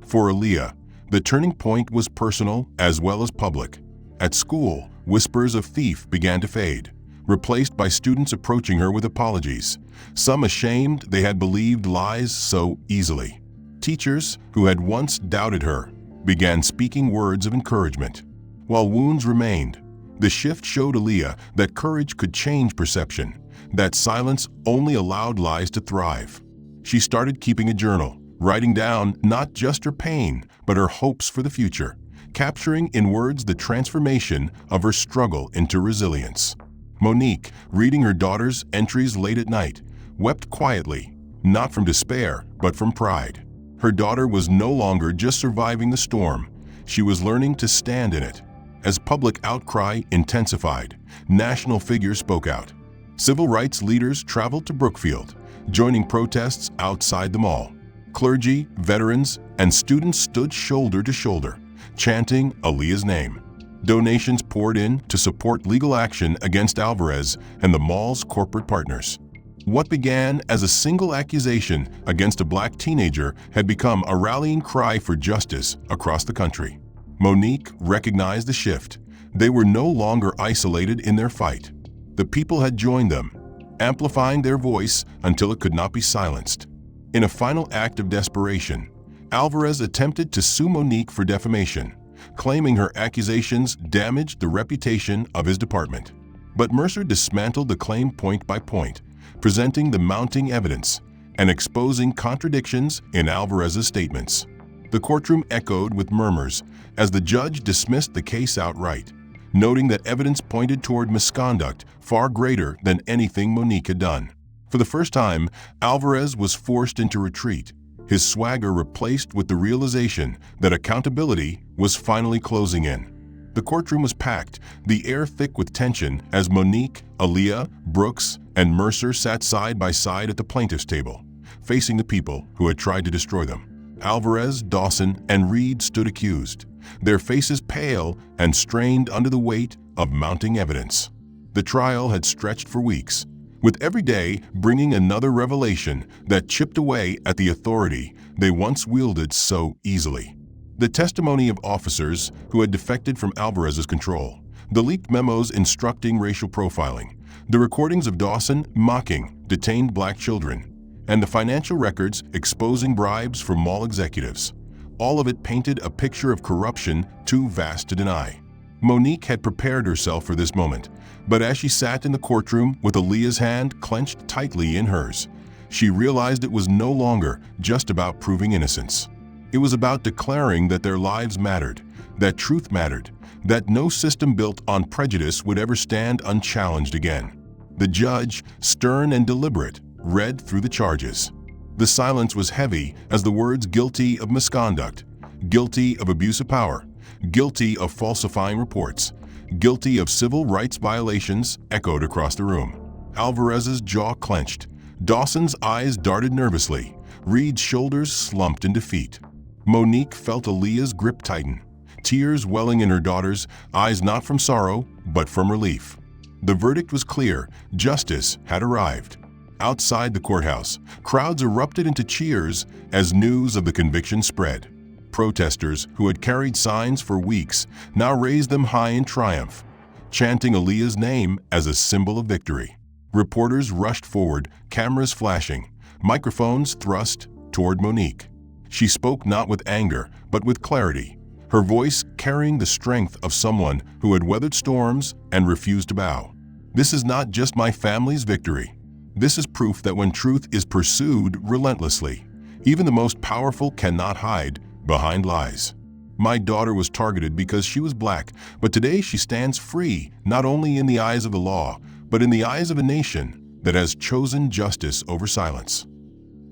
For Aaliyah, the turning point was personal as well as public. At school, whispers of thief began to fade, replaced by students approaching her with apologies, some ashamed they had believed lies so easily. Teachers, who had once doubted her, began speaking words of encouragement. While wounds remained, the shift showed Aaliyah that courage could change perception, that silence only allowed lies to thrive. She started keeping a journal, writing down not just her pain, but her hopes for the future, capturing in words the transformation of her struggle into resilience. Monique, reading her daughter's entries late at night, wept quietly, not from despair, but from pride. Her daughter was no longer just surviving the storm, she was learning to stand in it. As public outcry intensified, national figures spoke out. Civil rights leaders traveled to Brookfield, joining protests outside the mall. Clergy, veterans, and students stood shoulder to shoulder, chanting Aaliyah's name. Donations poured in to support legal action against Alvarez and the mall's corporate partners. What began as a single accusation against a black teenager had become a rallying cry for justice across the country. Monique recognized the shift. They were no longer isolated in their fight. The people had joined them, amplifying their voice until it could not be silenced. In a final act of desperation, Alvarez attempted to sue Monique for defamation, claiming her accusations damaged the reputation of his department. But Mercer dismantled the claim point by point, presenting the mounting evidence and exposing contradictions in Alvarez's statements. The courtroom echoed with murmurs as the judge dismissed the case outright, noting that evidence pointed toward misconduct far greater than anything Monique had done. For the first time, Alvarez was forced into retreat, his swagger replaced with the realization that accountability was finally closing in. The courtroom was packed, the air thick with tension as Monique, Aaliyah, Brooks, and Mercer sat side by side at the plaintiff's table, facing the people who had tried to destroy them. Alvarez, Dawson, and Reed stood accused, their faces pale and strained under the weight of mounting evidence. The trial had stretched for weeks, with every day bringing another revelation that chipped away at the authority they once wielded so easily. The testimony of officers who had defected from Alvarez's control, the leaked memos instructing racial profiling, the recordings of Dawson mocking detained black children, and the financial records exposing bribes for mall executives. All of it painted a picture of corruption too vast to deny. Monique had prepared herself for this moment, but as she sat in the courtroom with Aaliyah's hand clenched tightly in hers, she realized it was no longer just about proving innocence. It was about declaring that their lives mattered, that truth mattered, that no system built on prejudice would ever stand unchallenged again. The judge, stern and deliberate, read through the charges. The silence was heavy as the words guilty of misconduct, guilty of abuse of power, guilty of falsifying reports, guilty of civil rights violations echoed across the room. Alvarez's jaw clenched. Dawson's eyes darted nervously. Reed's shoulders slumped in defeat. Monique felt Aaliyah's grip tighten, tears welling in her daughter's eyes not from sorrow, but from relief. The verdict was clear. Justice had arrived. Outside the courthouse, crowds erupted into cheers as news of the conviction spread. Protesters who had carried signs for weeks now raised them high in triumph, chanting Aaliyah's name as a symbol of victory. Reporters rushed forward, cameras flashing, microphones thrust toward Monique. She spoke not with anger, but with clarity, her voice carrying the strength of someone who had weathered storms and refused to bow. "This is not just my family's victory. This is proof that when truth is pursued relentlessly, Even the most powerful cannot hide behind lies. My daughter was targeted because she was black, but today she stands free, not only in the eyes of the law, but in the eyes of a nation that has chosen justice over silence.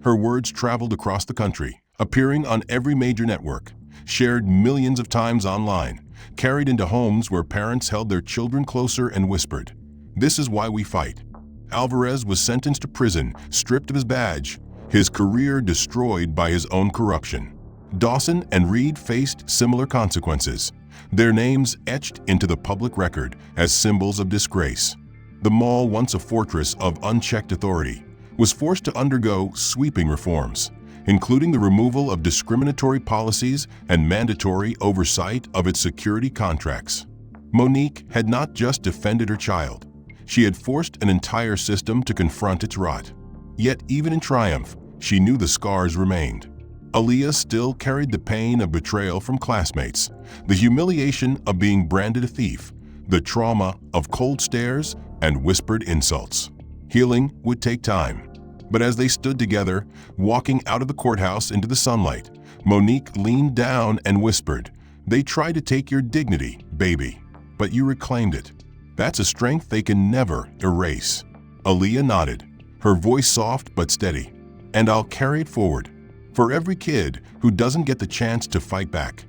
Her words traveled across the country, appearing on every major network, shared millions of times online, carried into homes where parents held their children closer and whispered, "This is why we fight." Alvarez was sentenced to prison, stripped of his badge, his career destroyed by his own corruption. Dawson and Reed faced similar consequences, their names etched into the public record as symbols of disgrace. The mall, once a fortress of unchecked authority, was forced to undergo sweeping reforms, including the removal of discriminatory policies and mandatory oversight of its security contracts. Monique had not just defended her child, she had forced an entire system to confront its rot. Yet even in triumph, she knew the scars remained. Aaliyah still carried the pain of betrayal from classmates, the humiliation of being branded a thief, the trauma of cold stares and whispered insults. Healing would take time. But as they stood together, walking out of the courthouse into the sunlight, Monique leaned down and whispered, "They tried to take your dignity, baby, but you reclaimed it. That's a strength they can never erase." Aaliyah nodded, her voice soft but steady, "And I'll carry it forward for every kid who doesn't get the chance to fight back."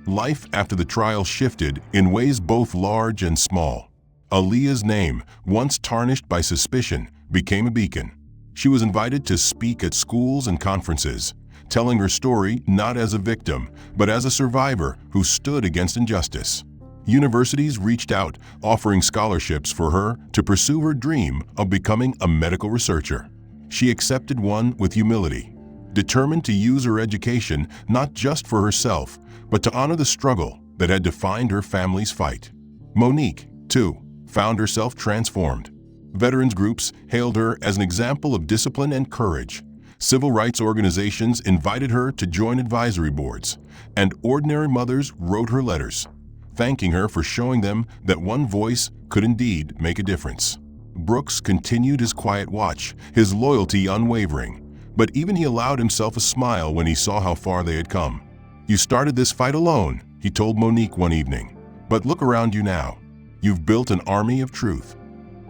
Life after the trial shifted in ways both large and small. Aaliyah's name, once tarnished by suspicion, became a beacon. She was invited to speak at schools and conferences, telling her story not as a victim, but as a survivor who stood against injustice. Universities reached out, offering scholarships for her to pursue her dream of becoming a medical researcher. She accepted one with humility, determined to use her education not just for herself, but to honor the struggle that had defined her family's fight. Monique, too, found herself transformed. Veterans groups hailed her as an example of discipline and courage. Civil rights organizations invited her to join advisory boards, and ordinary mothers wrote her letters, thanking her for showing them that one voice could indeed make a difference. Brooks continued his quiet watch, his loyalty unwavering, but even he allowed himself a smile when he saw how far they had come. "You started this fight alone," he told Monique one evening, "but look around you now. You've built an army of truth."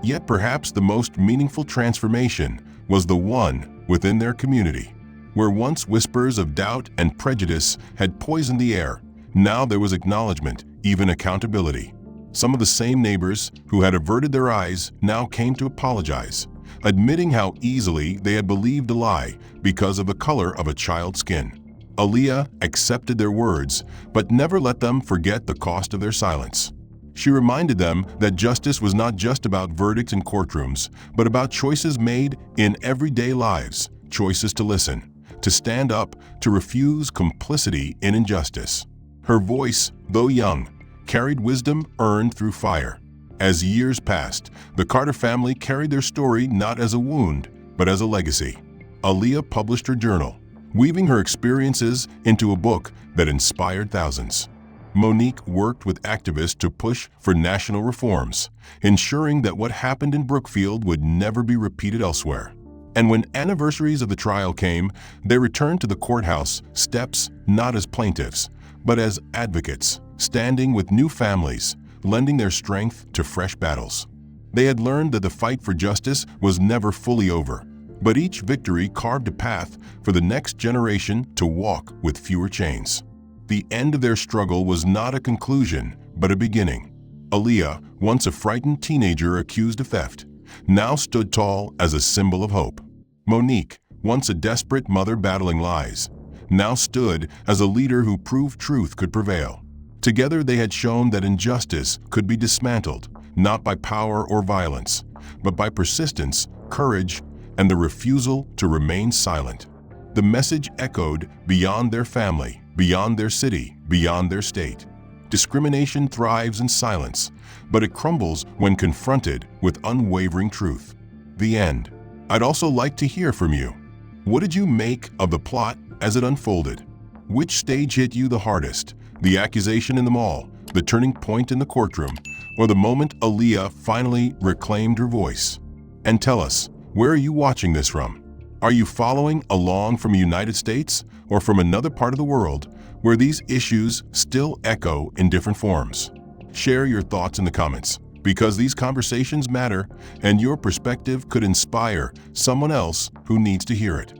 Yet perhaps the most meaningful transformation was the one within their community. Where once whispers of doubt and prejudice had poisoned the air, now there was acknowledgement, even accountability. Some of the same neighbors who had averted their eyes now came to apologize, admitting how easily they had believed a lie because of the color of a child's skin. Aaliyah accepted their words, but never let them forget the cost of their silence. She reminded them that justice was not just about verdicts in courtrooms, but about choices made in everyday lives, choices to listen, to stand up, to refuse complicity in injustice. Her voice, though young, carried wisdom earned through fire. As years passed, the Carter family carried their story not as a wound, but as a legacy. Aaliyah published her journal, weaving her experiences into a book that inspired thousands. Monique worked with activists to push for national reforms, ensuring that what happened in Brookfield would never be repeated elsewhere. And when anniversaries of the trial came, they returned to the courthouse steps not as plaintiffs, but as advocates, standing with new families, lending their strength to fresh battles. They had learned that the fight for justice was never fully over, but each victory carved a path for the next generation to walk with fewer chains. The end of their struggle was not a conclusion, but a beginning. Aaliyah, once a frightened teenager accused of theft, now stood tall as a symbol of hope. Monique, once a desperate mother battling lies, now stood as a leader who proved truth could prevail. Together they had shown that injustice could be dismantled, not by power or violence, but by persistence, courage, and the refusal to remain silent. The message echoed beyond their family, beyond their city, beyond their state. Discrimination thrives in silence, but it crumbles when confronted with unwavering truth. The end. I'd also like to hear from you. What did you make of the plot as it unfolded? Which stage hit you the hardest? The accusation in the mall, the turning point in the courtroom, or the moment Aaliyah finally reclaimed her voice? And tell us, where are you watching this from? Are you following along from the United States or from another part of the world where these issues still echo in different forms? Share your thoughts in the comments, because these conversations matter and your perspective could inspire someone else who needs to hear it.